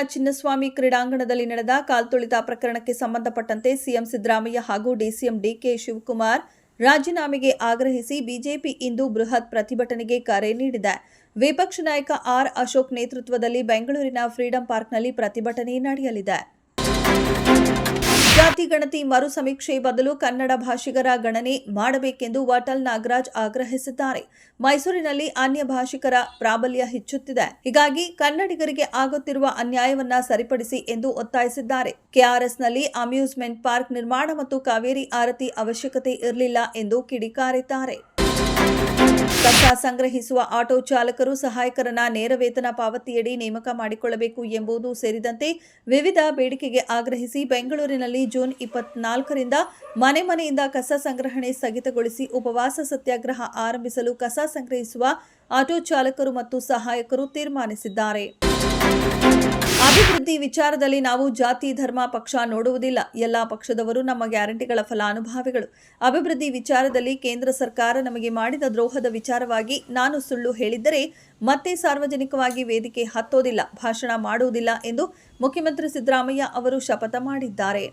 ಬೆಂಗಳೂರಿನ ಚಿನ್ನಸ್ವಾಮಿ ಕ್ರೀಡಾಂಗಣದಲ್ಲಿ ನಡೆದ ಕಾಲ್ತುಳಿತ ಪ್ರಕರಣಕ್ಕೆ ಸಂಬಂಧಪಟ್ಟಂತೆ ಸಿಎಂ ಸಿದ್ದರಾಮಯ್ಯ ಹಾಗೂ ಡಿಸಿಎಂ ಡಿಕೆ ಶಿವಕುಮಾರ್ ರಾಜೀನಾಮೆಗೆ ಆಗ್ರಹಿಸಿ ಬಿಜೆಪಿ ಇಂದು ಬೃಹತ್ ಪ್ರತಿಭಟನೆಗೆ ಕರೆ ನೀಡಿದೆ. ವಿಪಕ್ಷ ನಾಯಕ ಆರ್ ಅಶೋಕ್ ನೇತೃತ್ವದಲ್ಲಿ ಬೆಂಗಳೂರಿನ ಫ್ರೀಡಂ ಪಾರ್ಕ್ನಲ್ಲಿ ಪ್ರತಿಭಟನೆ ನಡೆಯಲಿದೆ. ಜಾತಿ ಗಣತಿ ಮರು ಸಮೀಕ್ಷೆ ಬದಲು ಕನ್ನಡ ಭಾಷಿಗರ ಗಣನೆ ಮಾಡಬೇಕೆಂದು ವಾಟಾಳ್ ನಾಗರಾಜ್ ಆಗ್ರಹಿಸಿದ್ದಾರೆ. ಮೈಸೂರಿನಲ್ಲಿ ಅನ್ಯ ಭಾಷಿಕರ ಪ್ರಾಬಲ್ಯ ಹೆಚ್ಚುತ್ತಿದೆ. ಹೀಗಾಗಿ ಕನ್ನಡಿಗರಿಗೆ ಆಗುತ್ತಿರುವ ಅನ್ಯಾಯವನ್ನ ಸರಿಪಡಿಸಿ ಎಂದು ಒತ್ತಾಯಿಸಿದ್ದಾರೆ. ಕೆಆರ್ಎಸ್ನಲ್ಲಿ ಅಮ್ಯೂಸ್ಮೆಂಟ್ ಪಾರ್ಕ್ ನಿರ್ಮಾಣ ಮತ್ತು ಕಾವೇರಿ ಆರತಿ ಅವಶ್ಯಕತೆ ಇರಲಿಲ್ಲ ಎಂದು ಕಿಡಿಕಾರಿದ್ದಾರೆ. ಕಸ ಸಂಗ್ರಹಿಸುವ ಆಟೋ ಚಾಲಕರು ಸಹಾಯಕರನ್ನ ನೇರ ವೇತನ ಪಾವತಿಯಡಿ ನೇಮಕ ಮಾಡಿಕೊಳ್ಳಬೇಕು ಎಂಬುದು ಸೇರಿದಂತೆ ವಿವಿಧ ಬೇಡಿಕೆಗೆ ಆಗ್ರಹಿಸಿ ಬೆಂಗಳೂರಿನಲ್ಲಿ ಜೂನ್ 24ರಿಂದ ಮನೆ ಮನೆಯಿಂದ ಕಸ ಸಂಗ್ರಹಣೆ ಸ್ಥಗಿತಗೊಳಿಸಿ ಉಪವಾಸ ಸತ್ಯಾಗ್ರಹ ಆರಂಭಿಸಲು ಕಸ ಸಂಗ್ರಹಿಸುವ ಆಟೋ ಚಾಲಕರು ಮತ್ತು ಸಹಾಯಕರು ತೀರ್ಮಾನಿಸಿದ್ದಾರೆ. ಅಭಿವೃದ್ಧಿ ವಿಚಾರದಲ್ಲಿ ನಾವು ಜಾತಿ ಧರ್ಮ ಪಕ್ಷ ನೋಡುವುದಿಲ್ಲ. ಎಲ್ಲಾ ಪಕ್ಷದವರು ನಮ್ಮ ಗ್ಯಾರಂಟಿಗಳ ಫಲಾನುಭವಿಗಳು. ಅಭಿವೃದ್ಧಿ ವಿಚಾರದಲ್ಲಿ ಕೇಂದ್ರ ಸರ್ಕಾರ ನಮಗೆ ಮಾಡಿದ ದ್ರೋಹದ ವಿಚಾರವಾಗಿ ನಾನು ಸುಳ್ಳು ಹೇಳಿದ್ದರೆ ಮತ್ತೆ ಸಾರ್ವಜನಿಕವಾಗಿ ವೇದಿಕೆ ಹತ್ತೋದಿಲ್ಲ, ಭಾಷಣ ಮಾಡುವುದಿಲ್ಲ ಎಂದು ಮುಖ್ಯಮಂತ್ರಿ ಸಿದ್ದರಾಮಯ್ಯ ಅವರು ಶಪಥ ಮಾಡಿದ್ದಾರೆ.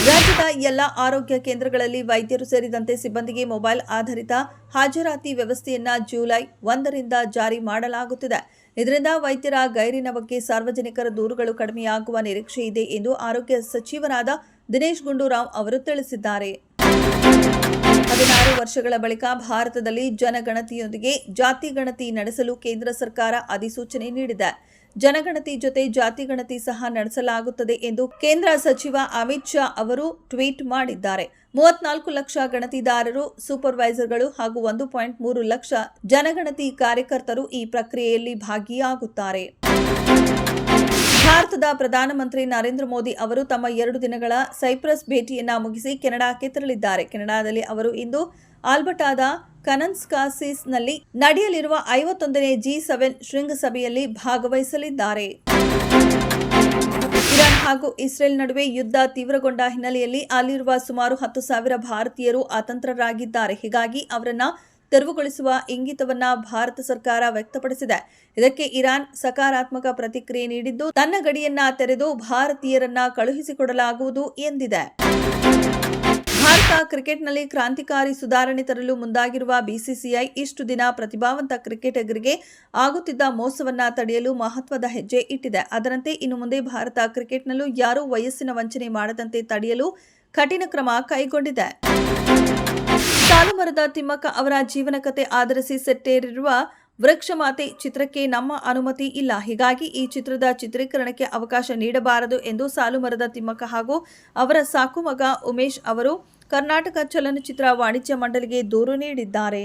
ರಾಜ್ಯದ ಎಲ್ಲ ಆರೋಗ್ಯ ಕೇಂದ್ರಗಳಲ್ಲಿ ವೈದ್ಯರು ಸೇರಿದಂತೆ ಸಿಬ್ಬಂದಿಗೆ ಮೊಬೈಲ್ ಆಧಾರಿತ ಹಾಜರಾತಿ ವ್ಯವಸ್ಥೆಯನ್ನ ಜುಲೈ 1ರಿಂದ ಜಾರಿ ಮಾಡಲಾಗುತ್ತಿದೆ. ಇದರಿಂದ ವೈದ್ಯರ ಗೈರಿನ ಬಗ್ಗೆ ಸಾರ್ವಜನಿಕರ ದೂರುಗಳು ಕಡಿಮೆಯಾಗುವ ನಿರೀಕ್ಷೆ ಇದೆ ಎಂದು ಆರೋಗ್ಯ ಸಚಿವರಾದ ದಿನೇಶ್ ಗುಂಡೂರಾವ್ ಅವರು ತಿಳಿಸಿದ್ದಾರೆ. 16 ವರ್ಷಗಳ ಬಳಿಕ ಭಾರತದಲ್ಲಿ ಜನಗಣತಿಯೊಂದಿಗೆ ಜಾತಿ ಗಣತಿ ನಡೆಸಲು ಕೇಂದ್ರ ಸರ್ಕಾರ ಅಧಿಸೂಚನೆ ನೀಡಿದೆ. ಜನಗಣತಿ ಜೊತೆ ಜಾತಿ ಗಣತಿ ಸಹ ನಡೆಸಲಾಗುತ್ತದೆ ಎಂದು ಕೇಂದ್ರ ಸಚಿವ ಅಮಿತ್ ಶಾ ಅವರು ಟ್ವೀಟ್ ಮಾಡಿದ್ದಾರೆ. 34 ಲಕ್ಷ ಗಣತಿದಾರರು, ಸೂಪರ್ವೈಸರ್ಗಳು ಹಾಗೂ 1.3 ಲಕ್ಷ ಜನಗಣತಿ ಕಾರ್ಯಕರ್ತರು ಈ ಪ್ರಕ್ರಿಯೆಯಲ್ಲಿ ಭಾಗಿಯಾಗುತ್ತಾರೆ. ಭಾರತದ ಪ್ರಧಾನಮಂತ್ರಿ ನರೇಂದ್ರ ಮೋದಿ ಅವರು ತಮ್ಮ 2 ದಿನಗಳ ಸೈಪ್ರಸ್ ಭೇಟಿಯನ್ನ ಮುಗಿಸಿ ಕೆನಡಾಕ್ಕೆ ತೆರಳಿದ್ದಾರೆ. ಕೆನಡಾದಲ್ಲಿ ಅವರು ಇಂದು ಆಲ್ಬರ್ಟಾದ ಕನಸ್ಕಾಸಿಸ್ನಲ್ಲಿ ನಡೆಯಲಿರುವ 51ನೇ G7 ಶೃಂಗಸಭೆಯಲ್ಲಿ ಭಾಗವಹಿಸಲಿದ್ದಾರೆ. ಇರಾನ್ ಹಾಗೂ ಇಸ್ರೇಲ್ ನಡುವೆ ಯುದ್ಧ ತೀವ್ರಗೊಂಡ ಹಿನ್ನೆಲೆಯಲ್ಲಿ ಅಲ್ಲಿರುವ ಸುಮಾರು 10,000 ಭಾರತೀಯರು ಅತಂತ್ರರಾಗಿದ್ದಾರೆ. ಹೀಗಾಗಿ ಅವರನ್ನ ತೆರವುಗೊಳಿಸುವ ಇಂಗಿತವನ್ನ ಭಾರತ ಸರ್ಕಾರ ವ್ಯಕ್ತಪಡಿಸಿದೆ. ಇದಕ್ಕೆ ಇರಾನ್ ಸಕಾರಾತ್ಮಕ ಪ್ರತಿಕ್ರಿಯೆ ನೀಡಿದ್ದು, ತನ್ನ ಗಡಿಯನ್ನ ತೆರೆದು ಭಾರತೀಯರನ್ನ ಕಳುಹಿಸಿಕೊಡಲಾಗುವುದು ಎಂದಿದೆ. ಭಾರತ ಕ್ರಿಕೆಟ್ನಲ್ಲಿ ಕ್ರಾಂತಿಕಾರಿ ಸುಧಾರಣೆ ತರಲು ಮುಂದಾಗಿರುವ ಬಿಸಿಸಿಐ ಇಷ್ಟು ದಿನ ಪ್ರತಿಭಾವಂತ ಕ್ರಿಕೆಟಿಗರಿಗೆ ಆಗುತ್ತಿದ್ದ ಮೋಸವನ್ನ ತಡೆಯಲು ಮಹತ್ವದ ಹೆಜ್ಜೆ ಇಟ್ಟಿದೆ. ಅದರಂತೆ ಇನ್ನು ಮುಂದೆ ಭಾರತ ಕ್ರಿಕೆಟ್ನಲ್ಲೂ ಯಾರೂ ವಯಸ್ಸಿನ ವಂಚನೆ ಮಾಡದಂತೆ ತಡೆಯಲು ಕಠಿಣ ಕ್ರಮ ಕೈಗೊಂಡಿದೆ. ಸಾಲುಮರದ ತಿಮ್ಮಕ್ಕ ಅವರ ಜೀವನ ಕಥೆ ಆಧರಿಸಿ ಸೆಟ್ಟೇರಿರುವ ವೃಕ್ಷಮಾತೆ ಚಿತ್ರಕ್ಕೆ ನಮ್ಮ ಅನುಮತಿ ಇಲ್ಲ. ಹೀಗಾಗಿ ಈ ಚಿತ್ರದ ಚಿತ್ರೀಕರಣಕ್ಕೆ ಅವಕಾಶ ನೀಡಬಾರದು ಎಂದು ಸಾಲುಮರದ ತಿಮ್ಮಕ್ಕ ಹಾಗೂ ಅವರ ಸಾಕು ಮಗ ಉಮೇಶ್ ಅವರು ಕರ್ನಾಟಕ ಚಲನಚಿತ್ರ ವಾಣಿಜ್ಯ ಮಂಡಳಿಗೆ ದೂರು ನೀಡಿದ್ದಾರೆ.